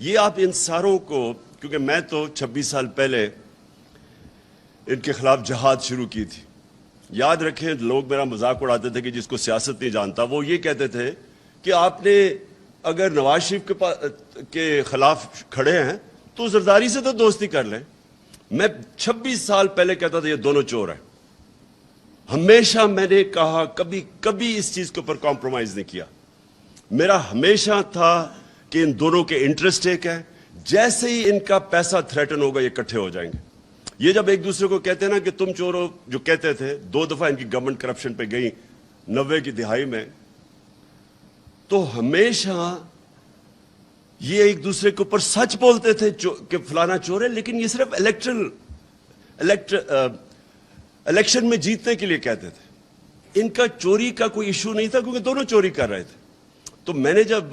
یہ آپ ان ساروں کو, کیونکہ میں تو 26 سال پہلے ان کے خلاف جہاد شروع کی تھی. یاد رکھیں, لوگ میرا مذاق اڑاتے تھے کہ جس کو سیاست نہیں جانتا, وہ یہ کہتے تھے کہ آپ نے اگر نواز شریف کے خلاف کھڑے ہیں تو زرداری سے تو دوستی کر لیں. میں 26 سال پہلے کہتا تھا یہ دونوں چور ہیں. ہمیشہ میں نے کہا, کبھی اس چیز کے اوپر کمپرومائز نہیں کیا. میرا ہمیشہ تھا کہ ان دونوں کے انٹرسٹ ایک ہے. جیسے ہی ان کا پیسہ تھریٹن ہوگا یہ اکٹھے ہو جائیں گے. یہ جب ایک دوسرے کو کہتے ہیں نا کہ تم چور ہو, جو کہتے تھے, 2 دفعہ ان کی گورنمنٹ کرپشن پہ گئی 90 کی دہائی میں, تو ہمیشہ یہ ایک دوسرے کے اوپر سچ بولتے تھے کہ فلانا چور ہے, لیکن یہ صرف الیکشن میں جیتنے کے لیے کہتے تھے. ان کا چوری کا کوئی ایشو نہیں تھا کیونکہ دونوں چوری کر رہے تھے. تو میں نے جب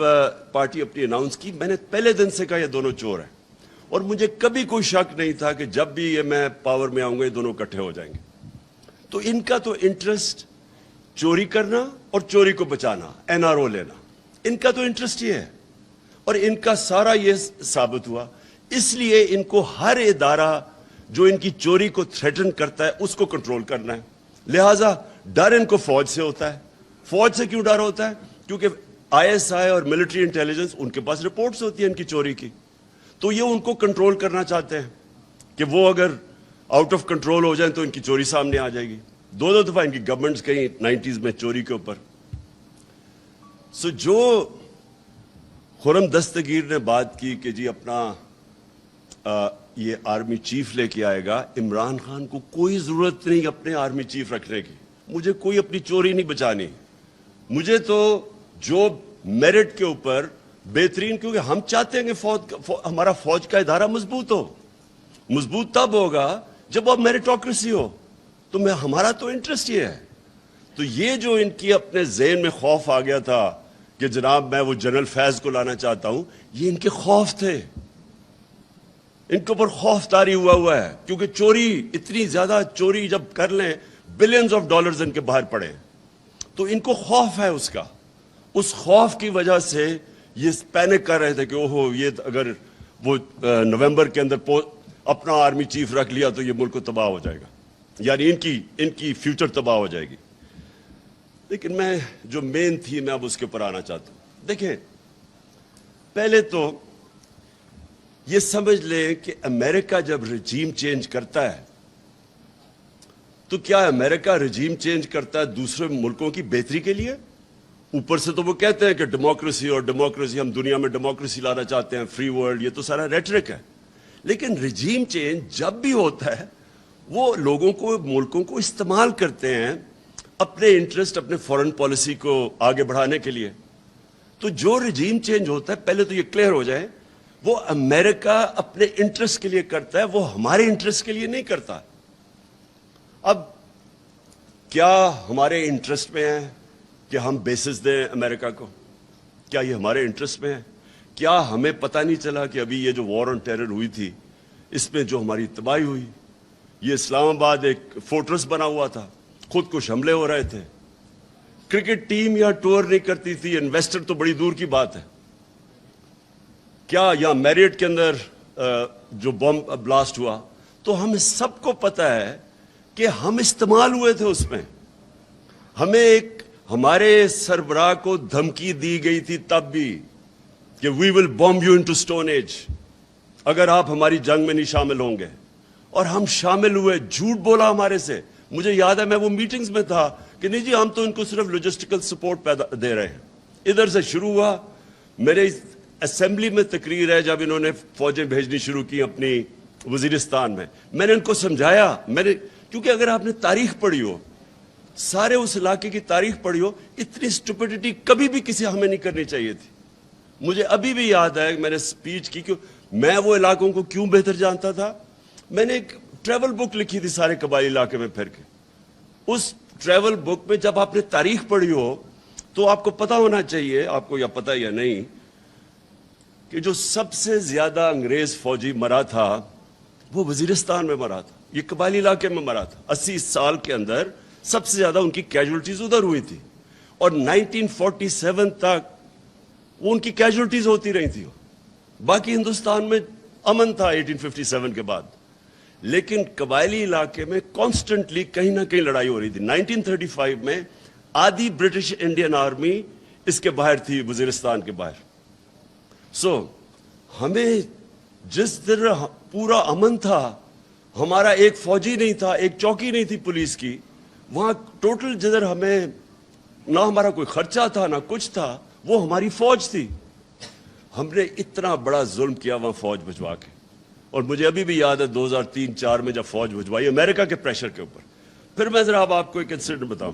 پارٹی اپنی اناؤنس کی, میں نے پہلے دن سے کہا یہ دونوں چور ہیں, اور مجھے کبھی کوئی شک نہیں تھا کہ جب بھی یہ میں پاور میں آؤں گا یہ دونوں اکٹھے ہو جائیں گے. تو ان کا تو انٹرسٹ چوری کرنا اور چوری کو بچانا, NRO لینا, ان کا تو انٹرسٹ یہ ہے. اور ان کا سارا یہ ثابت ہوا. اس لیے ان کو ہر ادارہ جو ان کی چوری کو تھریٹن کرتا ہے اس کو کنٹرول کرنا ہے. لہٰذا ڈر ان کو فوج سے ہوتا ہے. فوج سے کیوں ڈر ہوتا ہے؟ کیونکہ ISI اور ملٹری انٹیلیجنس ان کے پاس رپورٹس ہوتی ہیں ان کی چوری کی, تو یہ ان کو کنٹرول کرنا چاہتے ہیں کہ وہ اگر آؤٹ آف کنٹرول ہو جائیں تو ان کی چوری سامنے آ جائے گی. 2 دفعہ ان کی گورنمنٹس گئی 90s میں چوری کے اوپر. جو خرم دستگیر نے بات کی کہ جی اپنا یہ آرمی چیف لے کے آئے گا, عمران خان کو کوئی ضرورت نہیں اپنے آرمی چیف رکھنے کی. مجھے کوئی اپنی چوری نہیں بچانی. مجھے تو جو میرٹ کے اوپر بہترین, کیونکہ ہم چاہتے ہیں کہ ہمارا فوج کا ادارہ مضبوط ہو. مضبوط تب ہوگا جب اب میریٹوکریسی ہو. تو ہمارا تو انٹرسٹ یہ ہے. تو یہ جو ان کی اپنے ذہن میں خوف آ گیا تھا کہ جناب میں وہ جنرل فیض کو لانا چاہتا ہوں, یہ ان کے خوف تھے. ان کے اوپر خوف طاری ہوا ہے, کیونکہ چوری, اتنی زیادہ چوری جب کر لیں, بلینز آف ڈالرز ان کے باہر پڑے, تو ان کو خوف ہے اس کا. اس خوف کی وجہ سے یہ پینک کر رہے تھے کہ اوہو, یہ اگر وہ نومبر کے اندر اپنا آرمی چیف رکھ لیا تو یہ ملک کو تباہ ہو جائے گا, یعنی ان کی فیوچر تباہ ہو جائے گی. لیکن میں جو مین تھی میں اب اس کے اوپر آنا چاہتا ہوں. دیکھیں, پہلے تو یہ سمجھ لیں کہ امریکہ جب رجیم چینج کرتا ہے تو کیا امریکہ رجیم چینج کرتا ہے دوسرے ملکوں کی بہتری کے لیے؟ اوپر سے تو وہ کہتے ہیں کہ ڈیموکریسی اور ڈیموکریسی, ہم دنیا میں ڈیموکریسی لانا چاہتے ہیں, فری ورلڈ, یہ تو سارا ریٹرک ہے. لیکن رجیم چینج جب بھی ہوتا ہے وہ لوگوں کو, ملکوں کو استعمال کرتے ہیں اپنے انٹرسٹ, اپنے فورن پالیسی کو آگے بڑھانے کے لیے. تو جو رجیم چینج ہوتا ہے, پہلے تو یہ کلیئر ہو جائے, وہ امریکہ اپنے انٹرسٹ کے لیے کرتا ہے, وہ ہمارے انٹرسٹ کے لیے نہیں کرتا. اب کیا ہمارے انٹرسٹ میں ہے کہ ہم بیسز دیں امریکہ کو؟ کیا یہ ہمارے انٹرسٹ میں ہے؟ کیا ہمیں پتہ نہیں چلا کہ ابھی یہ جو وار آن ٹیرر ہوئی تھی, اس میں جو ہماری تباہی ہوئی, یہ اسلام آباد ایک فورٹرس بنا ہوا تھا, خود کش حملے ہو رہے تھے, کرکٹ ٹیم یہاں ٹور نہیں کرتی تھی, انویسٹر تو بڑی دور کی بات ہے. کیا یہاں میریٹ کے اندر جو بم بلاسٹ ہوا, تو ہمیں سب کو پتہ ہے کہ ہم استعمال ہوئے تھے اس میں. ہمیں ہمارے سربراہ کو دھمکی دی گئی تھی تب بھی کہ we will bomb you into stone age اگر آپ ہماری جنگ میں نہیں شامل ہوں گے. اور ہم شامل ہوئے, جھوٹ بولا ہمارے سے. مجھے یاد ہے میں وہ میٹنگز میں تھا کہ نہیں جی ہم تو ان کو صرف لاجسٹیکل سپورٹ دے رہے ہیں. ادھر سے شروع ہوا. میرے اسمبلی میں تقریر ہے جب انہوں نے فوجیں بھیجنی شروع کی اپنی وزیرستان میں نے ان کو سمجھایا. کیونکہ اگر آپ نے تاریخ پڑھی ہو, سارے اس علاقے کی تاریخ پڑھی ہو, اتنی اسٹوپڈیٹی کبھی بھی کسی ہمیں نہیں کرنی چاہیے تھی. مجھے ابھی بھی یاد ہے میں نے سپیچ کی, میں وہ علاقوں کو کیوں بہتر جانتا تھا. میں نے ایک ٹریول بک لکھی تھی سارے قبائلی علاقے میں پھر کے. اس ٹریول بک میں جب آپ نے تاریخ پڑھی ہو تو آپ کو پتا ہونا چاہیے, آپ کو یا پتا یا نہیں, کہ جو سب سے زیادہ انگریز فوجی مرا تھا وہ وزیرستان میں مرا تھا, یہ قبائلی علاقے میں مرا تھا. 80 سال کے اندر سب سے زیادہ ان کی کیجولٹیز ادھر ہوئی تھی, اور 1947 تک وہ ان کی کیجولٹیز ہوتی رہی تھی. باقی ہندوستان میں امن تھا 1857 کے بعد، لیکن قبائلی علاقے میں کانسٹنٹلی کہیں نہ کہیں لڑائی ہو رہی تھی۔ 1935 میں آدھی برٹش انڈین آرمی اس کے باہر تھی، وزیرستان کے باہر۔ ہمیں جس طرح پورا امن تھا، ہمارا ایک فوجی نہیں تھا، ایک چوکی نہیں تھی پولیس کی، وہاں ٹوٹل جدھر ہمیں نہ ہمارا کوئی خرچہ تھا نہ کچھ تھا، وہ ہماری فوج تھی۔ ہم نے اتنا بڑا ظلم کیا وہاں فوج بھجوا کے، اور مجھے ابھی بھی یاد ہے 2003-04 میں جب فوج بھجوائی امریکہ کے پریشر کے اوپر۔ پھر میں ذرا اب آپ کو ایک انسیڈنٹ بتاؤں،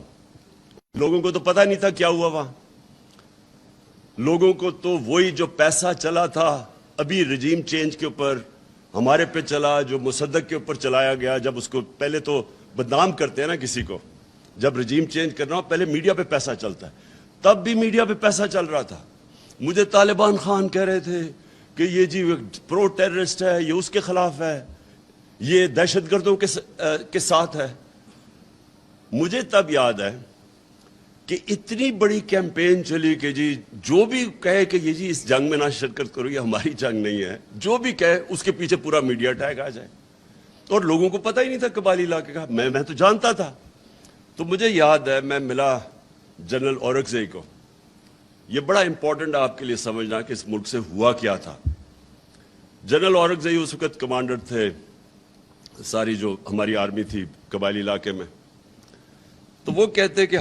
لوگوں کو تو پتہ نہیں تھا کیا ہوا وہاں، لوگوں کو تو وہی جو پیسہ چلا تھا ابھی رجیم چینج کے اوپر ہمارے پہ چلا، جو مصدق کے اوپر چلایا گیا، جب اس کو پہلے تو بدنام کرتے ہیں نا کسی کو، جب رجیم چینج کرنا ہو پہلے میڈیا پہ پیسہ چلتا ہے، تب بھی میڈیا پہ پیسہ چل رہا تھا۔ مجھے طالبان خان کہہ رہے تھے کہ یہ جی پرو ٹیررسٹ ہے، یہ اس کے خلاف ہے، یہ دہشت گردوں کے ساتھ ہے۔ مجھے تب یاد ہے کہ اتنی بڑی کیمپین چلی کہ جی جو بھی کہے کہ یہ جی اس جنگ میں نہ شرکت کرو، یہ ہماری جنگ نہیں ہے، جو بھی کہے اس کے پیچھے پورا میڈیا ٹیگ آ جائے، اور لوگوں کو پتہ ہی نہیں تھا قبائلی علاقے کا۔ میں تو جانتا تھا۔ تو مجھے یاد ہے میں ملا جنرل اورکزئی کو، یہ بڑا امپورٹنٹ ہے آپ کے لیے سمجھنا کہ اس ملک سے ہوا کیا تھا۔ جنرل اورکزئی اس وقت کمانڈر تھے ساری جو ہماری آرمی تھی قبائلی علاقے میں۔ تو وہ کہتے کہ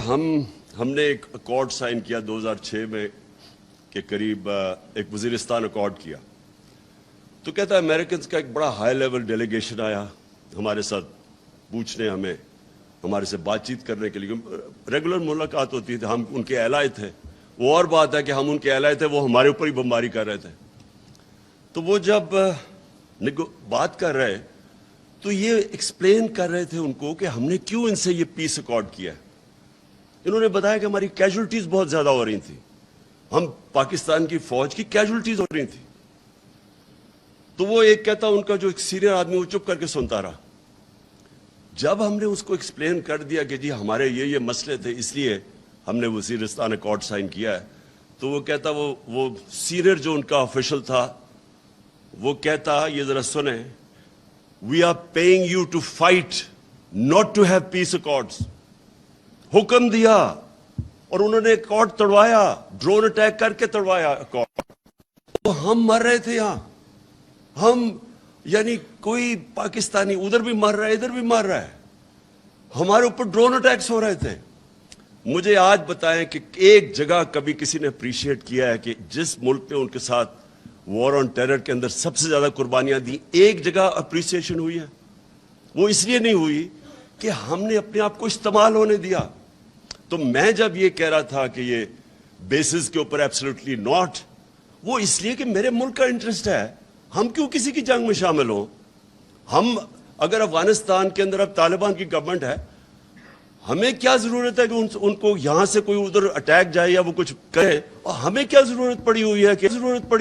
ہم نے ایک اکارڈ سائن کیا 2006 میں کے قریب، ایک وزیرستان اکارڈ کیا۔ تو کہتا ہے امریکنز کا ایک بڑا ہائی لیول ڈیلیگیشن آیا ہمارے ساتھ پوچھنے، ہمارے سے بات چیت کرنے کے لیے، ریگولر ملاقات ہوتی تھی، ہم ان کے ایلائے تھے۔ وہ اور بات ہے کہ ہم ان کے ایلائے تھے، وہ ہمارے اوپر ہی بمباری کر رہے تھے۔ تو وہ جب بات کر رہے تو یہ ایکسپلین کر رہے تھے ان کو کہ ہم نے کیوں ان سے یہ پیس اکارڈ کیا ہے۔ انہوں نے بتایا کہ ہماری کیجولٹیز بہت زیادہ ہو رہی تھیں، ہم پاکستان کی فوج کی کیجولٹیز ہو رہی تھیں۔ تو وہ ایک کہتا ان کا جو ایک سینئر آدمی وہ چپ کر کے سنتا رہا۔ جب ہم نے اس کو ایکسپلین کر دیا کہ جی ہمارے یہ مسئلے تھے اس لیے ہم نے وزیرستان اکارڈ سائن کیا ہے، تو وہ کہتا وہ سینئر جو ان کا آفیشل تھا وہ کہتا یہ ذرا سنیں، we are paying you to fight not to have peace accords. حکم دیا اور انہوں نے اکارڈ توڑوایا، ڈرون اٹیک کر کے توڑوایا اکارڈ۔ تو ہم مر رہے تھے یہاں، ہم یعنی کوئی پاکستانی ادھر بھی مر رہا ہے ادھر بھی مر رہا ہے، ہمارے اوپر ڈرون اٹیکس ہو رہے تھے۔ مجھے آج بتائیں کہ ایک جگہ کبھی کسی نے اپریشیٹ کیا ہے کہ جس ملک نے ان کے ساتھ وار آن ٹیرر کے اندر سب سے زیادہ قربانیاں دی، ایک جگہ اپریسیشن ہوئی ہے؟ وہ اس لیے نہیں ہوئی کہ ہم نے اپنے آپ کو استعمال ہونے دیا۔ تو میں جب یہ کہہ رہا تھا کہ یہ بیسز کے اوپر ایبسلیوٹلی ناٹ، وہ اس لیے کہ میرے ملک کا انٹرسٹ ہے، ہم کیوں کسی کی جنگ میں شامل ہوں؟ ہم اگر افغانستان کے اندر اب طالبان کی گورنمنٹ ہے، ہمیں کیا ضرورت ہے کہ ان کو یہاں سے کوئی ادھر اٹیک جائے یا وہ کچھ کرے، اور ہمیں کیا ضرورت پڑی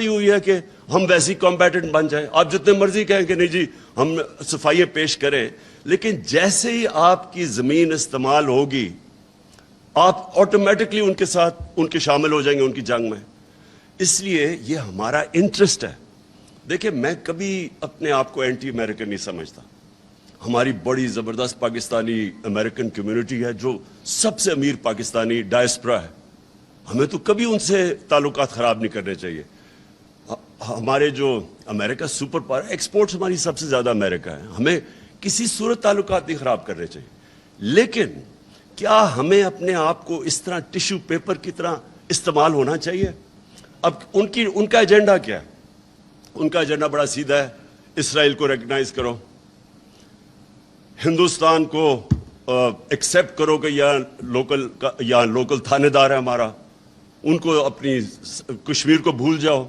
ہوئی ہے کہ ہم ویسی کمبیٹنٹ بن جائیں؟ آپ جتنے مرضی کہیں کہ نہیں جی ہم صفائیاں پیش کریں، لیکن جیسے ہی آپ کی زمین استعمال ہوگی آپ آٹومیٹکلی ان کے ساتھ ان کے شامل ہو جائیں گے ان کی جنگ میں۔ اس لیے یہ ہمارا انٹرسٹ ہے۔ دیکھیں میں کبھی اپنے آپ کو اینٹی امریکن نہیں سمجھتا، ہماری بڑی زبردست پاکستانی امریکن کمیونٹی ہے جو سب سے امیر پاکستانی ڈائسپرا ہے، ہمیں تو کبھی ان سے تعلقات خراب نہیں کرنے چاہیے۔ ہمارے جو امریکہ سپر پاور، ایکسپورٹس ہماری سب سے زیادہ امریکہ ہے، ہمیں کسی صورت تعلقات نہیں خراب کرنے چاہیے، لیکن کیا ہمیں اپنے آپ کو اس طرح ٹیشو پیپر کی طرح استعمال ہونا چاہیے؟ اب ان کا ایجنڈا کیا ہے؟ ان کا ایجنڈا بڑا سیدھا ہے، اسرائیل کو ریکگنائز کرو، ہندوستان کو ایکسیپٹ کرو کہ یہاں لوکل تھانے دار ہے ہمارا، ان کو اپنی کشمیر کو بھول جاؤ،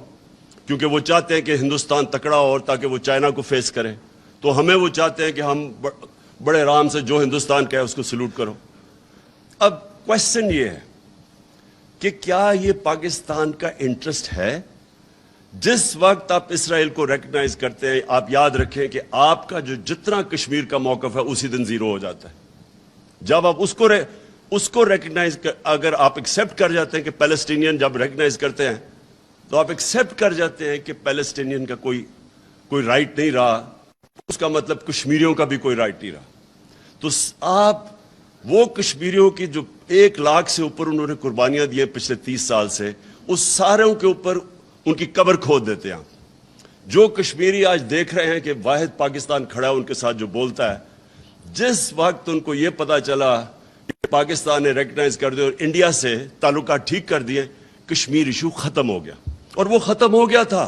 کیونکہ وہ چاہتے ہیں کہ ہندوستان تکڑا ہو اور تاکہ وہ چائنا کو فیس کرے، تو ہمیں وہ چاہتے ہیں کہ ہم بڑے آرام سے جو ہندوستان کا ہے اس کو سلوٹ کرو۔ اب کوشچن یہ ہے کہ کیا یہ پاکستان کا انٹرسٹ ہے؟ جس وقت آپ اسرائیل کو ریکگنائز کرتے ہیں، آپ یاد رکھیں کہ آپ کا جو جتنا کشمیر کا موقف ہے اسی دن زیرو ہو جاتا ہے۔ جب آپ اس کو ریکگنائز اگر آپ ایکسیپٹ کر جاتے ہیں کہ پیلسٹینین جب ریکگنائز کرتے ہیں تو آپ ایکسیپٹ کر جاتے ہیں کہ پیلسٹینین کا کوئی رائٹ نہیں رہا، اس کا مطلب کشمیریوں کا بھی کوئی رائٹ نہیں رہا. تو آپ وہ کشمیریوں کی جو 1 لاکھ سے اوپر انہوں نے قربانیاں دی ہیں پچھلے 30 سال سے، اس ساروں کے اوپر ان کی قبر کھود دیتے ہیں. جو کشمیری آج دیکھ رہے ہیں کہ واحد پاکستان کھڑا ہے ان کے ساتھ جو بولتا ہے، جس وقت ان کو یہ پتا چلا کہ پاکستان نے ریکگنائز کر دیا اور انڈیا سے تعلقات ٹھیک کر دیے، کشمیر ایشو ختم ہو گیا. اور وہ ختم ہو گیا تھا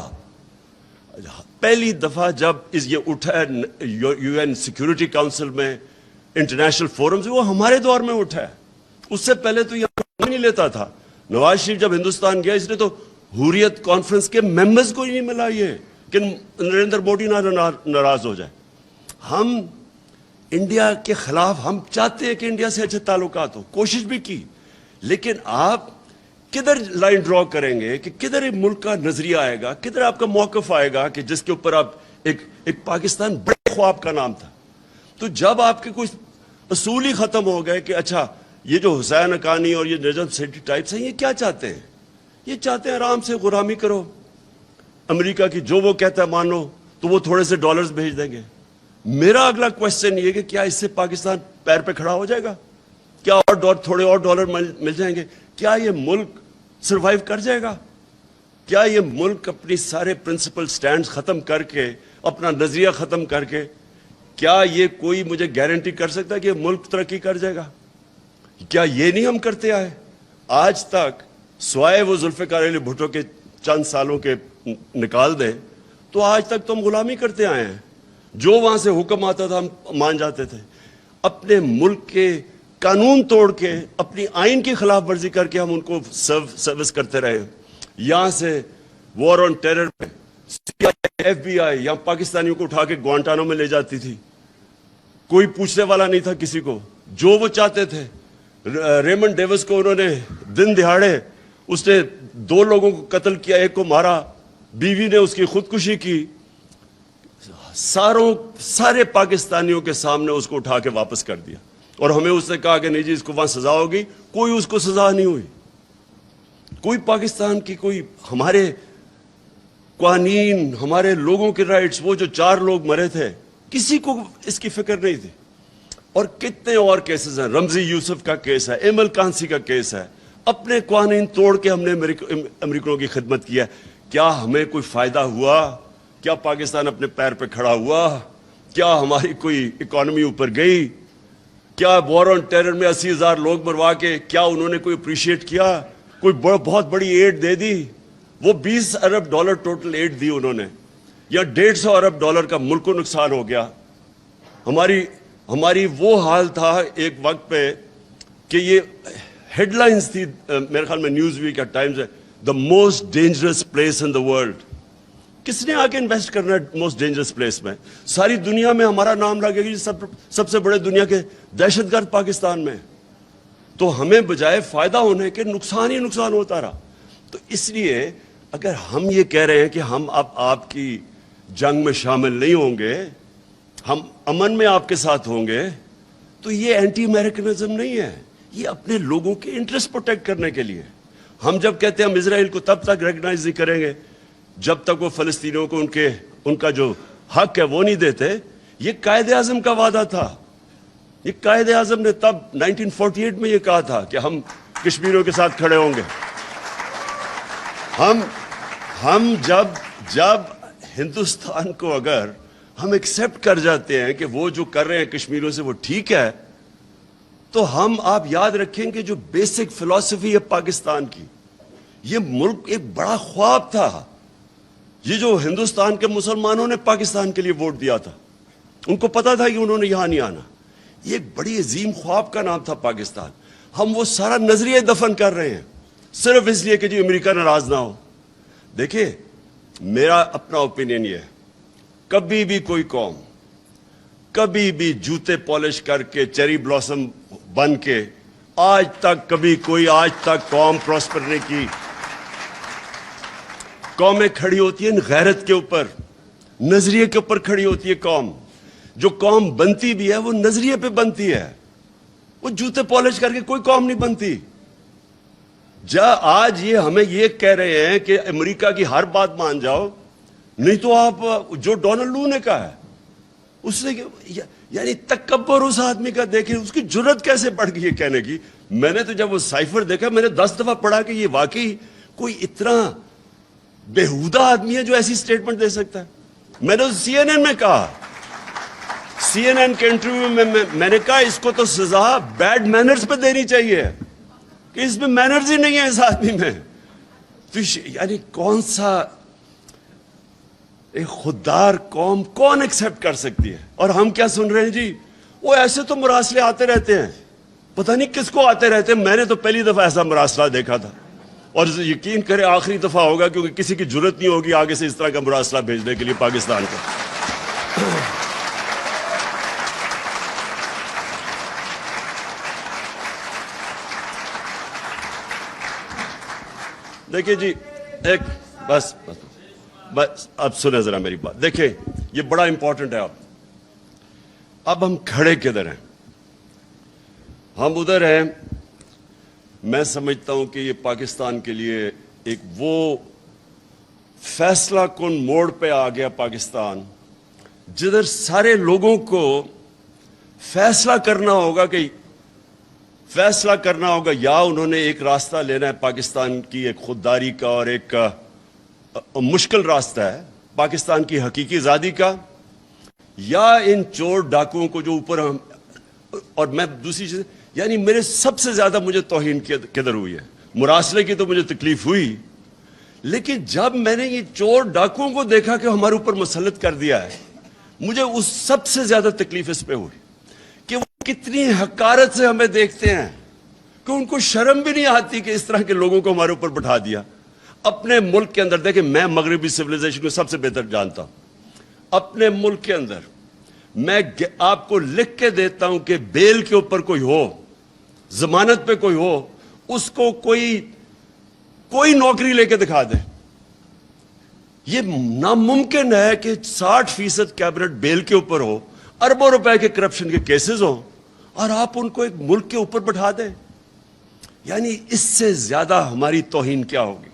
پہلی دفعہ جب یہ اٹھا ہے یو این سیکیورٹی کاؤنسل میں، انٹرنیشنل فورمز، وہ ہمارے دور میں اٹھا ہے. اس سے پہلے تو یہ نہیں لیتا تھا. نواز شریف جب ہندوستان گیا، اس نے تو حریت کانفرنس کے ممبرز کو ہی نہیں ملا یہ کہ نریندر مودی نہ ناراض ہو جائے. ہم انڈیا کے خلاف، ہم چاہتے ہیں کہ انڈیا سے اچھے تعلقات ہو، کوشش بھی کی، لیکن آپ کدھر لائن ڈرا کریں گے کہ کدھر ایک ملک کا نظریہ آئے گا، کدھر آپ کا موقف آئے گا کہ جس کے اوپر آپ ایک پاکستان بڑے خواب کا نام تھا. تو جب آپ کے کچھ اصول ہی ختم ہو گئے کہ اچھا یہ جو حسین حقانی اور یہ نجم سیٹھی ٹائپس ہیں، یہ کیا چاہتے ہیں؟ یہ چاہتے ہیں آرام سے غلامی کرو، امریکہ کی جو وہ کہتا ہے مانو، تو وہ تھوڑے سے ڈالرز بھیج دیں گے. میرا اگلا کوشچن یہ کہ کیا اس سے پاکستان پیر پہ کھڑا ہو جائے گا؟ کیا اور تھوڑے اور ڈالر مل جائیں گے؟ کیا یہ ملک سروائیو کر جائے گا؟ کیا یہ ملک اپنی سارے پرنسپل سٹینڈز ختم کر کے، اپنا نظریہ ختم کر کے، کیا یہ کوئی مجھے گارنٹی کر سکتا ہے کہ یہ ملک ترقی کر جائے گا؟ کیا یہ نہیں ہم کرتے آئے آج تک؟ سوائے وہ ذوالفقار علی بھٹو کے چند سالوں کے نکال دیں تو آج تک تو ہم غلامی کرتے آئے ہیں. جو وہاں سے حکم آتا تھا ہم مان جاتے تھے. اپنے ملک کے قانون توڑ کے، اپنی آئین کی خلاف ورزی کر کے ہم ان کو سروس کرتے رہے. یہاں سے وار آن ٹیرر میں FBI یہاں پاکستانیوں کو اٹھا کے گوانٹانو میں لے جاتی تھی، کوئی پوچھنے والا نہیں تھا کسی کو، جو وہ چاہتے تھے. ریمنڈ ڈیوس کو انہوں نے دن دہاڑے، اس نے 2 لوگوں کو قتل کیا، 1 کو مارا، بیوی نے اس کی خودکشی کی. سارے پاکستانیوں کے سامنے اس کو اٹھا کے واپس کر دیا، اور ہمیں اس نے کہا کہ نہیں جی اس کو وہاں سزا ہوگی. کوئی اس کو سزا نہیں ہوئی. کوئی پاکستان کی، کوئی ہمارے قوانین، ہمارے لوگوں کے رائٹس، وہ جو 4 لوگ مرے تھے، کسی کو اس کی فکر نہیں تھی. اور کتنے اور کیسز ہیں. رمزی یوسف کا کیس ہے، ایمل کانسی کا کیس ہے. اپنے قوانین توڑ کے ہم نے امریکنوں کی خدمت کی ہے. کیا ہمیں کوئی فائدہ ہوا؟ کیا پاکستان اپنے پیر پہ کھڑا ہوا؟ کیا ہماری کوئی اکانومی اوپر گئی؟ کیا وار آن ٹیرر میں 80,000 لوگ مروا کے کیا انہوں نے کوئی اپریشیٹ کیا؟ کوئی بہت بڑی ایڈ دے دی؟ وہ $20 ارب ٹوٹل ایڈ دی انہوں نے، یا $150 ارب کا ملک کو نقصان ہو گیا. ہماری وہ حال تھا ایک وقت پہ کہ یہ ہیڈ لائنز تھی میرے خیال میں نیوز ویک یا ٹائمز ہے، the most dangerous place in the world. کس نے آگے انویسٹ کرنا ہے موسٹ ڈینجرس پلیس میں؟ ساری دنیا میں ہمارا نام لگے گا سب سے بڑے دنیا کے دہشت گرد پاکستان میں. تو ہمیں بجائے فائدہ ہونے کے نقصان ہی نقصان ہوتا رہا. تو اس لیے اگر ہم یہ کہہ رہے ہیں کہ ہم اب آپ کی جنگ میں شامل نہیں ہوں گے، ہم امن میں آپ کے ساتھ ہوں گے، تو یہ اینٹی امریکنزم نہیں ہے، یہ اپنے لوگوں کے انٹرسٹ پروٹیکٹ کرنے کے لیے. ہم جب کہتے ہیں ہم اسرائیل کو تب تک ریکگنائز نہیں کریں گے جب تک وہ فلسطینیوں کو ان کا جو حق ہے وہ نہیں دیتے. یہ قائد اعظم کا وعدہ تھا. یہ قائد اعظم نے تب 1948 میں یہ کہا تھا کہ ہم کشمیریوں کے ساتھ کھڑے ہوں گے. ہم جب ہندوستان کو اگر ہم ایکسیپٹ کر جاتے ہیں کہ وہ جو کر رہے ہیں کشمیریوں سے وہ ٹھیک ہے، تو آپ یاد رکھیں کہ جو بیسک فلسفی ہے پاکستان کی، یہ ملک ایک بڑا خواب تھا. یہ جو ہندوستان کے مسلمانوں نے پاکستان کے لیے ووٹ دیا تھا، ان کو پتا تھا کہ انہوں نے یہاں نہیں آنا. یہ ایک بڑی عظیم خواب کا نام تھا پاکستان. ہم وہ سارا نظریہ دفن کر رہے ہیں صرف اس لیے کہ جی امریکہ ناراض نہ ہو. دیکھیں میرا اپنا اوپینین یہ ہے، کبھی بھی کوئی قوم کبھی بھی جوتے پالش کر کے چیری بلاسم بن کے آج تک قوم پراسپر نہیں کی. قومیں کھڑی ہوتی ہیں غیرت کے اوپر، نظریے کے اوپر کھڑی ہوتی ہے قوم. جو قوم بنتی بھی ہے وہ نظریے پہ بنتی ہے. وہ جوتے پالش کر کے کوئی قوم نہیں بنتی. آج یہ ہمیں یہ کہہ رہے ہیں کہ امریکہ کی ہر بات مان جاؤ, نہیں تو آپ جو ڈونلڈ لو نے کہا ہے اس نے, یعنی تکبر اس آدمی کا دیکھیں, اس کی جرت کیسے بڑھ گئی ہے کہنے کی. میں نے تو جب وہ سائفر دیکھا میں نے 10 دفعہ پڑھا کہ یہ واقعی کوئی اتنا بےہودہ آدمی ہے جو ایسی سٹیٹمنٹ دے سکتا ہے. میں نے سی این این میں کہا, سی این این کے انٹرویو میں میں نے کہا اس کو تو سزا بیڈ مینرز پہ دینی چاہیے کہ اس میں مینرز ہی نہیں ہے اس آدمی میں. تو یعنی کون سا ایک خوددار قوم کون ایکسپٹ کر سکتی ہے. اور ہم کیا سن رہے ہیں جی, وہ ایسے تو مراسلے آتے رہتے ہیں, پتہ نہیں کس کو آتے رہتے ہیں. میں نے تو پہلی دفعہ ایسا مراسلہ دیکھا تھا, اور یقین کرے آخری دفعہ ہوگا, کیونکہ کسی کی جرت نہیں ہوگی آگے سے اس طرح کا مراسلہ بھیجنے کے لیے پاکستان کو. دیکھیں جی, ایک بس اب سنیں ذرا میری بات. دیکھیں یہ بڑا امپورٹنٹ ہے. اب ہم کھڑے کدھر ہیں؟ ہم ادھر ہیں. میں سمجھتا ہوں کہ یہ پاکستان کے لیے ایک وہ فیصلہ کن موڑ پہ آ گیا پاکستان, جدھر سارے لوگوں کو فیصلہ کرنا ہوگا یا انہوں نے ایک راستہ لینا ہے پاکستان کی ایک خودداری کا, اور ایک مشکل راستہ ہے پاکستان کی حقیقی آزادی کا, یا ان چور ڈاکوؤں کو جو اوپر ہم. اور میں دوسری چیز, یعنی میرے سب سے زیادہ مجھے توہین کدھر ہوئی ہے. مراسلے کی تو مجھے تکلیف ہوئی, لیکن جب میں نے یہ چور ڈاکوؤں کو دیکھا کہ ہمارے اوپر مسلط کر دیا ہے, مجھے اس سب سے زیادہ تکلیف اس پہ ہوئی کہ وہ کتنی حقارت سے ہمیں دیکھتے ہیں, کہ ان کو شرم بھی نہیں آتی کہ اس طرح کے لوگوں کو ہمارے اوپر بٹھا دیا. اپنے ملک کے اندر دیکھیں, میں مغربی سویلائزیشن کو سب سے بہتر جانتا ہوں. اپنے ملک کے اندر میں آپ کو لکھ کے دیتا ہوں کہ بیل کے اوپر کوئی ہو, ضمانت پہ کوئی ہو, اس کو کوئی نوکری لے کے دکھا دے. یہ ناممکن ہے کہ 60% کیبنٹ بیل کے اوپر ہو, اربوں روپے کے کرپشن کے کیسز ہوں, اور آپ ان کو ایک ملک کے اوپر بٹھا دیں. یعنی اس سے زیادہ ہماری توہین کیا ہوگی؟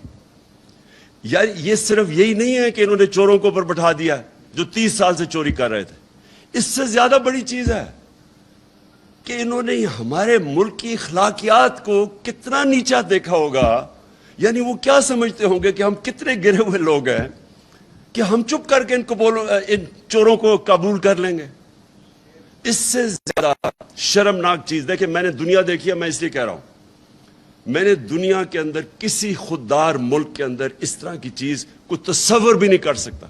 یعنی یہ صرف یہی نہیں ہے کہ انہوں نے چوروں کو اوپر بٹھا دیا جو 30 سال سے چوری کر رہے تھے. اس سے زیادہ بڑی چیز ہے کہ انہوں نے ہمارے ملک کی اخلاقیات کو کتنا نیچا دیکھا ہوگا. یعنی وہ کیا سمجھتے ہوں گے کہ ہم کتنے گرے ہوئے لوگ ہیں کہ ہم چپ کر کے ان چوروں کو قبول کر لیں گے. اس سے زیادہ شرمناک چیز, دیکھیں میں نے دنیا دیکھی ہے, میں اس لیے کہہ رہا ہوں, میں نے دنیا کے اندر کسی خوددار ملک کے اندر اس طرح کی چیز کو تصور بھی نہیں کر سکتا.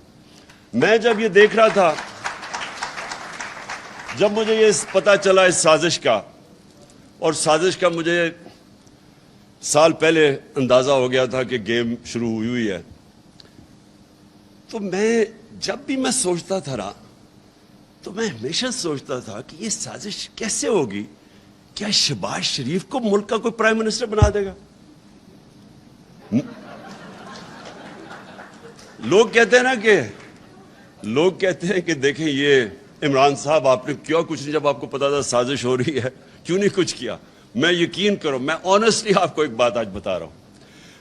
میں جب یہ دیکھ رہا تھا, جب مجھے یہ پتا چلا اس سازش کا, اور سازش کا مجھے سال پہلے اندازہ ہو گیا تھا کہ گیم شروع ہوئی ہے, تو میں جب بھی میں سوچتا تھا نا, تو میں ہمیشہ سوچتا تھا کہ یہ سازش کیسے ہوگی. کیا شہباز شریف کو ملک کا کوئی پرائم منسٹر بنا دے گا؟ لوگ کہتے ہیں کہ دیکھیں یہ عمران صاحب آپ نے کیا کچھ نہیں, جب آپ کو پتا تھا سازش ہو رہی ہے کیوں نہیں کچھ کیا. میں یقین کرو, میں آنیسٹلی آپ کو ایک بات آج بتا رہا ہوں,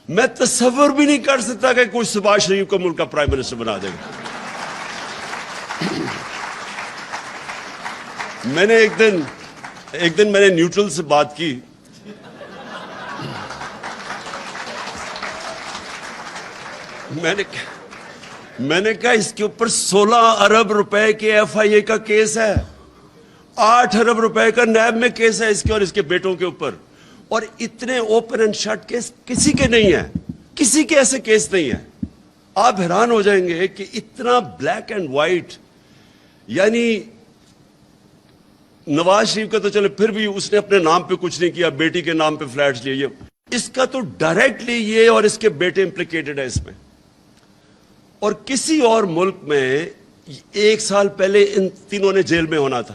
میں تصور بھی نہیں کر سکتا کہ کوئی شہباز شریف کو ملک کا پرائم منسٹر بنا دے گا. میں نے ایک دن میں نے نیوٹرل سے بات کی, میں نے کہا اس کے اوپر 16 ارب روپے کے ایف آئی اے کا کیس ہے, 8 ارب روپے کا نیب میں کیس ہے اس کے اور اس کے بیٹوں کے اوپر, اور اتنے اوپن اینڈ شٹ کیس کسی کے نہیں ہیں, کسی کے ایسے کیس نہیں ہیں. آپ حیران ہو جائیں گے کہ اتنا بلیک اینڈ وائٹ. یعنی نواز شریف کا تو چلے پھر بھی اس نے اپنے نام پہ کچھ نہیں کیا, بیٹی کے نام پہ فلیٹس لیے, اس کا تو ڈائریکٹلی یہ اور اس کے بیٹے امپلیکیٹڈ ہے اس میں. اور کسی اور ملک میں 1 سال پہلے ان تینوں نے جیل میں ہونا تھا.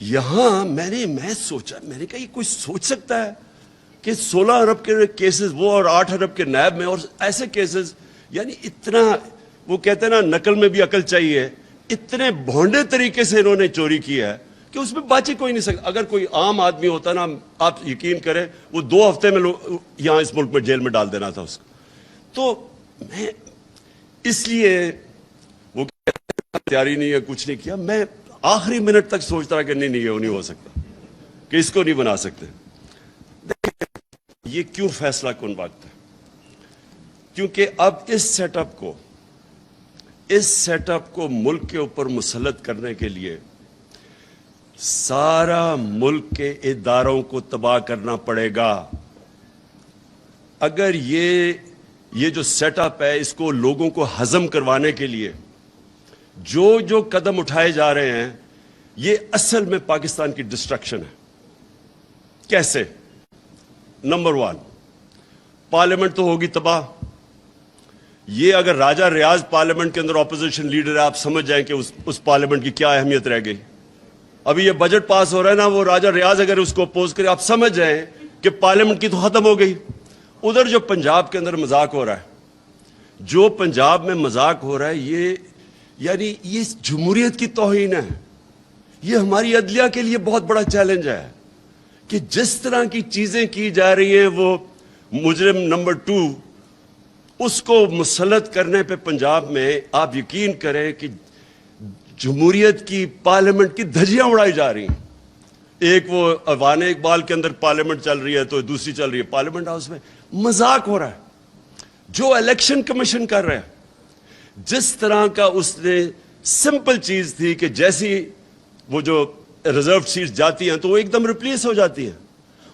یہاں میں سوچا, میں نے کہا یہ کوئی سوچ سکتا ہے کہ 16 ارب کے کیسز وہ اور 8 ارب کے نیب میں, اور ایسے کیسز. یعنی اتنا, وہ کہتے ہیں نا نقل میں بھی عقل چاہیے, اتنے بھونڈے طریقے سے انہوں نے چوری کی ہے کہ اس میں باچی کوئی نہیں سکتا. اگر کوئی عام آدمی ہوتا نا, آپ یقین کریں وہ 2 ہفتے میں یہاں اس ملک میں جیل میں ڈال دینا تھا اس کو. تو میں اس لیے وہ تیاری نہیں ہے, کچھ نہیں کیا. میں آخری منٹ تک سوچتا رہا کہ نہیں یہ نہیں ہو سکتا, کہ اس کو نہیں بنا سکتے. یہ کیوں فیصلہ کن وقت ہے؟ کیونکہ اب اس سیٹ اپ کو ملک کے اوپر مسلط کرنے کے لیے سارا ملک کے اداروں کو تباہ کرنا پڑے گا. اگر یہ جو سیٹ اپ ہے اس کو لوگوں کو ہضم کروانے کے لیے جو قدم اٹھائے جا رہے ہیں, یہ اصل میں پاکستان کی ڈسٹرکشن ہے. کیسے؟ نمبر 1, پارلیمنٹ تو ہوگی تباہ. یہ اگر راجہ ریاض پارلیمنٹ کے اندر اپوزیشن لیڈر ہے, آپ سمجھ جائیں کہ اس پارلیمنٹ کی کیا اہمیت رہ گئی. ابھی یہ بجٹ پاس ہو رہا ہے نا, وہ راجہ ریاض اگر اس کو اپوز کرے, آپ سمجھ جائیں کہ پارلیمنٹ کی تو ختم ہو گئی. ادھر جو پنجاب کے اندر مذاق ہو رہا ہے, جو پنجاب میں مذاق ہو رہا ہے, یہ جمہوریت کی توہین ہے. یہ ہماری عدلیہ کے لیے بہت بڑا چیلنج ہے کہ جس طرح کی چیزیں کی جا رہی ہیں, وہ مجرم نمبر 2 اس کو مسلط کرنے پہ پنجاب میں آپ یقین کریں کہ جمہوریت کی پارلیمنٹ کی دھجیاں اڑائی جا رہی ہیں. ایک وہ اوان اقبال کے اندر پارلیمنٹ چل رہی ہے, تو دوسری چل رہی ہے پارلیمنٹ ہاؤس میں. مذاق ہو رہا ہے. جو الیکشن کمیشن کر رہا ہے, جس طرح کا اس نے سمپل چیز تھی کہ جیسی وہ جو ریزرو سیٹس جاتی ہیں تو وہ ایک دم ریپلیس ہو جاتی ہیں,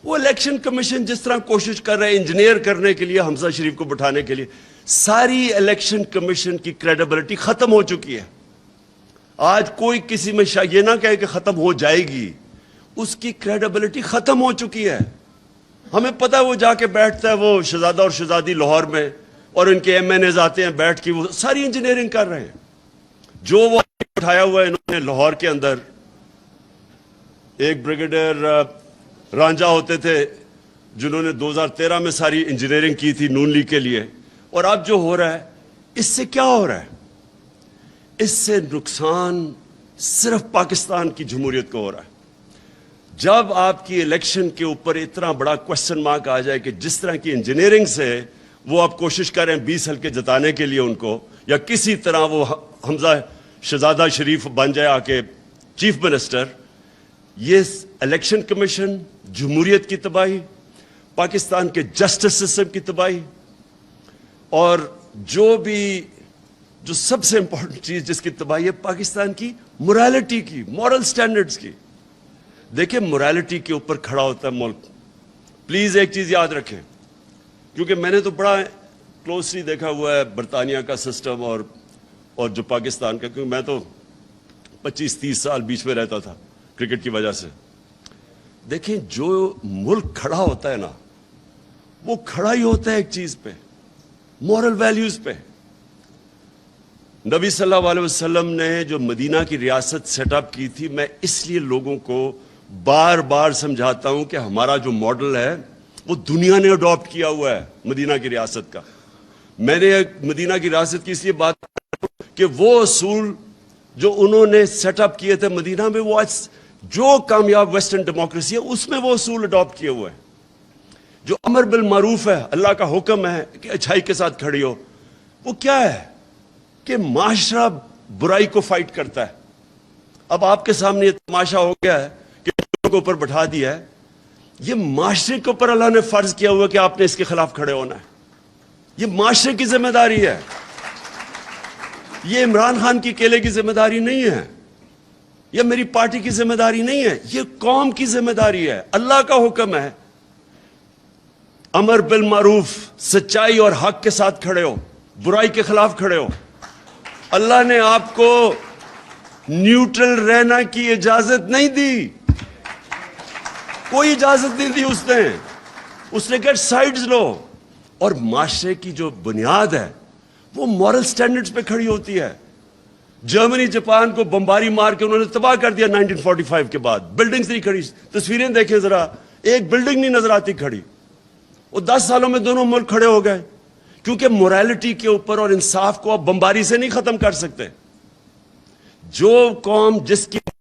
وہ الیکشن کمیشن جس طرح کوشش کر رہے ہیں انجینئر کرنے کے لیے حمزہ شریف کو بٹھانے کے لیے, ساری الیکشن کمیشن کی کریڈیبلٹی ختم ہو چکی ہے. آج کوئی کسی میں یہ نہ کہے کہ ختم ہو جائے گی, اس کی کریڈیبلٹی ختم ہو چکی ہے. ہمیں پتہ ہے وہ جا کے بیٹھتا ہے وہ شہزادہ اور شہزادی لاہور میں, اور ان کے ایم این ایز آتے ہیں بیٹھ کے, وہ ساری انجینئرنگ کر رہے ہیں. جو وہ اٹھایا ہوا ہے انہوں نے لاہور کے اندر, ایک بریگیڈیئر رانجھا ہوتے تھے جنہوں نے 2013 میں ساری انجینئرنگ کی تھی نون لیگ کے لیے. اور اب جو ہو رہا ہے, اس سے کیا ہو رہا ہے؟ اس سے نقصان صرف پاکستان کی جمہوریت کو ہو رہا ہے. جب آپ کی الیکشن کے اوپر اتنا بڑا کوشچن مارک آ جائے کہ جس طرح کی انجینئرنگ سے وہ آپ کوشش کر رہے ہیں 20 حلقے جتانے کے لیے ان کو, یا کسی طرح وہ حمزہ شہزادہ شریف بن جائے آ کے چیف منسٹر, یہ الیکشن کمیشن, جمہوریت کی تباہی, پاکستان کے جسٹس سسٹم کی تباہی, اور جو سب سے امپورٹنٹ چیز جس کی تباہی ہے, پاکستان کی مورالٹی کی, مورل سٹینڈرڈز کی. دیکھیں مورالٹی کے اوپر کھڑا ہوتا ہے ملک. پلیز ایک چیز یاد رکھیں, کیونکہ میں نے تو بڑا کلوزلی دیکھا ہوا ہے برطانیہ کا سسٹم اور جو پاکستان کا, کیونکہ میں تو 25-30 سال بیچ میں رہتا تھا کرکٹ کی وجہ سے. دیکھیں جو ملک کھڑا ہوتا ہے نا, وہ کھڑا ہی ہوتا ہے ایک چیز پہ, مورل ویلیوز پہ. نبی صلی اللہ علیہ وسلم نے جو مدینہ کی ریاست سیٹ اپ کی تھی, میں اس لیے لوگوں کو بار بار سمجھاتا ہوں کہ ہمارا جو ماڈل ہے وہ دنیا نے اڈاپٹ کیا ہوا ہے مدینہ کی ریاست کا. میں نے مدینہ کی ریاست کی اس لیے بات کہ وہ اصول جو انہوں نے سیٹ اپ کیے تھے مدینہ میں, وہ آج جو کامیاب ویسٹرن ڈیموکریسی ہے اس میں وہ اصول اڈاپٹ کیے ہوئے ہیں. جو امر بالمعروف ہے, اللہ کا حکم ہے کہ اچھائی کے ساتھ کھڑی ہو, وہ کیا ہے کہ معاشرہ برائی کو فائٹ کرتا ہے. اب آپ کے سامنے یہ تماشا ہو گیا ہے کہ لوگوں کو اوپر بٹھا دیا ہے. یہ معاشرے کے اوپر اللہ نے فرض کیا ہوا کہ آپ نے اس کے خلاف کھڑے ہونا ہے. یہ معاشرے کی ذمہ داری ہے, یہ عمران خان کی اکیلے کی ذمہ داری نہیں ہے, یہ میری پارٹی کی ذمہ داری نہیں ہے, یہ قوم کی ذمہ داری ہے. اللہ کا حکم ہے امر بالمعروف, سچائی اور حق کے ساتھ کھڑے ہو, برائی کے خلاف کھڑے ہو. اللہ نے آپ کو نیوٹرل رہنا کی اجازت نہیں دی, کوئی اجازت نہیں دی اس نے کہا سائیڈز لو. اور معاشرے کی جو بنیاد ہے وہ مورل سٹینڈرڈز پہ کھڑی ہوتی ہے. جرمنی جاپان کو بمباری مار کے انہوں نے تباہ کر دیا 1945 کے بعد. بلڈنگز نہیں کھڑی, تصویریں دیکھیں ذرا, ایک بلڈنگ نہیں نظر آتی کھڑی. وہ 10 سالوں میں دونوں ملک کھڑے ہو گئے, کیونکہ مورالٹی کے اوپر اور انصاف کو آپ بمباری سے نہیں ختم کر سکتے. جو قوم جس کی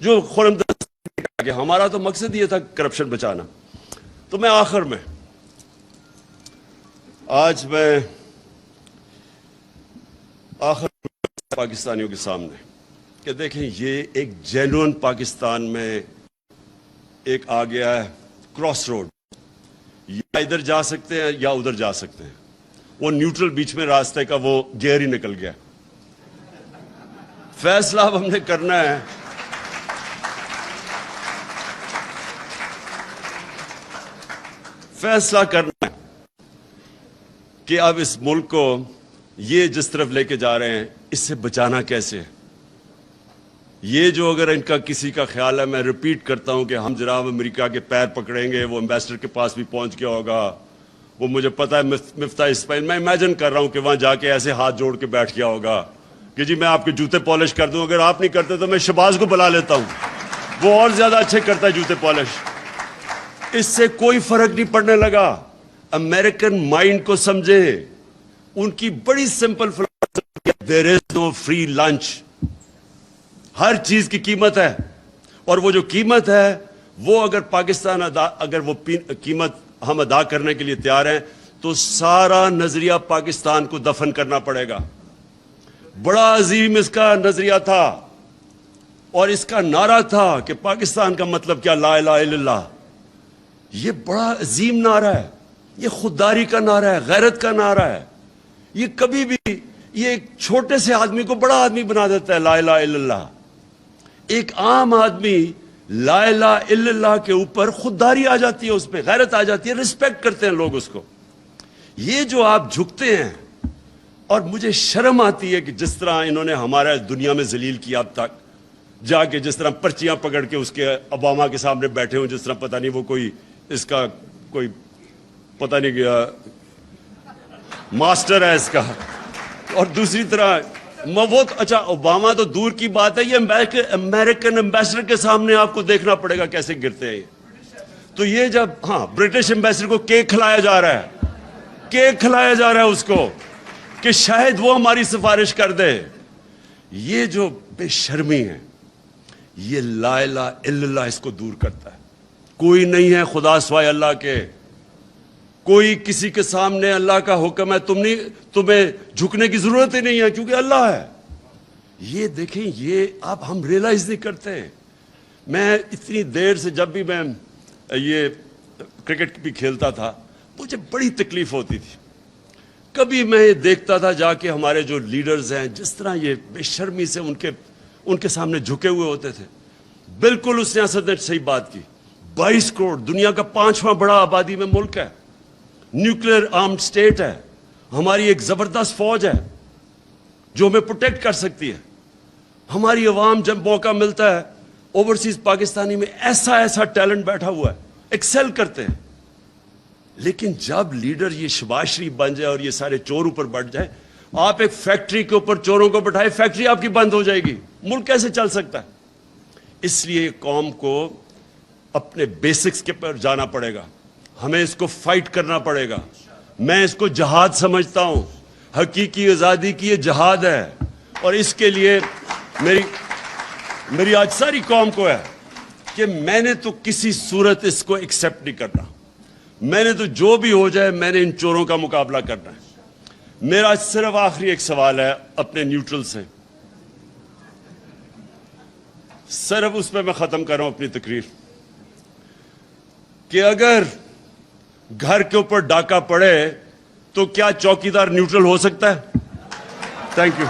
جو خرم کہ ہمارا تو مقصد یہ تھا کرپشن بچانا. تو میں آخر میں آج میں پاکستانیوں کے سامنے کہ دیکھیں یہ ایک جینوئن پاکستان میں ایک آ گیا ہے کراس روڈ, یا ادھر جا سکتے ہیں یا ادھر جا سکتے ہیں. وہ نیوٹرل بیچ میں راستے کا وہ گیئر ہی نکل گیا. فیصلہ اب ہم نے کرنا ہے کہ اب اس ملک کو یہ جس طرف لے کے جا رہے ہیں اس سے بچانا کیسے ہے. یہ جو اگر ان کا کسی کا خیال ہے, میں ریپیٹ کرتا ہوں کہ ہم جناب امریکہ کے پیر پکڑیں گے, وہ ایمبیسڈر کے پاس بھی پہنچ گیا ہوگا, وہ مجھے پتا ہے مفتاح اسماعیل, میں امیجن کر رہا ہوں کہ وہاں جا کے ایسے ہاتھ جوڑ کے بیٹھ گیا ہوگا کہ جی میں آپ کے جوتے پالش کر دوں, اگر آپ نہیں کرتے تو میں شہباز کو بلا لیتا ہوں, وہ اور زیادہ اچھے کرتا ہے جوتے پالش. اس سے کوئی فرق نہیں پڑنے لگا. امریکن مائنڈ کو سمجھے, ان کی بڑی سمپل فلسفی, دیر از نو فری لنچ. ہر چیز کی قیمت ہے, اور وہ جو قیمت ہے وہ اگر پاکستان اگر وہ قیمت ہم ادا کرنے کے لیے تیار ہیں تو سارا نظریہ پاکستان کو دفن کرنا پڑے گا. بڑا عظیم اس کا نظریہ تھا, اور اس کا نعرہ تھا کہ پاکستان کا مطلب کیا, لا الہ الا اللہ. یہ بڑا عظیم نعرہ ہے, یہ خودداری کا نعرہ ہے, غیرت کا نعرہ ہے. یہ کبھی بھی یہ ایک چھوٹے سے آدمی کو بڑا آدمی بنا دیتا ہے, لا الہ الا اللہ. ایک عام آدمی لا الہ الا اللہ کے اوپر خودداری آ جاتی ہے, اس پہ غیرت آ جاتی ہے, رسپیکٹ کرتے ہیں لوگ اس کو. یہ جو آپ جھکتے ہیں, اور مجھے شرم آتی ہے کہ جس طرح انہوں نے ہمارا دنیا میں ذلیل کیا اب تک, جا کے جس طرح پرچیاں پکڑ کے اس کے اوباما کے سامنے بیٹھے ہوں, جس طرح پتہ نہیں وہ کوئی اس کا کوئی پتہ نہیں گیا ماسٹر ہے اس کا. اور دوسری طرح وہ اچھا اوباما تو دور کی بات ہے, یہ امریکن ایمبیسڈر کے سامنے آپ کو دیکھنا پڑے گا کیسے گرتے ہیں. تو یہ جب برٹش ایمبیسڈر کو کیک کھلایا جا رہا ہے, کیک کھلایا جا رہا ہے اس کو کہ شاید وہ ہماری سفارش کر دے. یہ جو بے شرمی ہے, یہ لا الہ الا اللہ اس کو دور کرتا ہے. کوئی نہیں ہے خدا سوائے اللہ کے, کوئی کسی کے سامنے اللہ کا حکم ہے, تمہیں جھکنے کی ضرورت ہی نہیں ہے کیونکہ اللہ ہے. یہ دیکھیں, یہ اب ہم ریلائز نہیں کرتے. میں اتنی دیر سے جب بھی میں یہ کرکٹ بھی کھیلتا تھا مجھے بڑی تکلیف ہوتی تھی. کبھی میں دیکھتا تھا جا کے ہمارے جو لیڈرز ہیں جس طرح یہ بے شرمی سے ان کے سامنے جھکے ہوئے ہوتے تھے. بالکل اس سیاست نے صحیح بات کی. 22 کروڑ دنیا کا 5واں بڑا آبادی میں ملک ہے, نیوکلیر آرمڈ سٹیٹ ہے, ہماری ایک زبردست فوج ہے جو ہمیں پروٹیکٹ کر سکتی ہے. ہماری عوام جب موقع ملتا ہے اوورسیز پاکستانی میں ایسا ٹیلنٹ بیٹھا ہوا ہے, ایکسل کرتے ہیں. لیکن جب لیڈر یہ شہباز شریف بن جائے اور یہ سارے چور اوپر بڑھ جائے, آپ ایک فیکٹری کے اوپر چوروں کو بٹھائے, فیکٹری آپ کی بند ہو جائے گی, ملک کیسے چل سکتا ہے؟ اس لیے قوم کو اپنے بیسکس کے پر جانا پڑے گا, ہمیں اس کو فائٹ کرنا پڑے گا. میں اس کو جہاد سمجھتا ہوں, حقیقی آزادی کی یہ جہاد ہے. اور اس کے لیے میری آج ساری قوم کو ہے کہ میں نے تو کسی صورت اس کو ایکسیپٹ نہیں کرنا. میں نے تو جو بھی ہو جائے میں نے ان چوروں کا مقابلہ کرنا ہے. میرا صرف آخری ایک سوال ہے اپنے نیوٹرل سے, صرف اس پہ میں ختم کر رہا ہوں اپنی تقریر, کہ اگر گھر کے اوپر ڈاکہ پڑے تو کیا چوکیدار نیوٹرل ہو سکتا ہے؟ Thank you.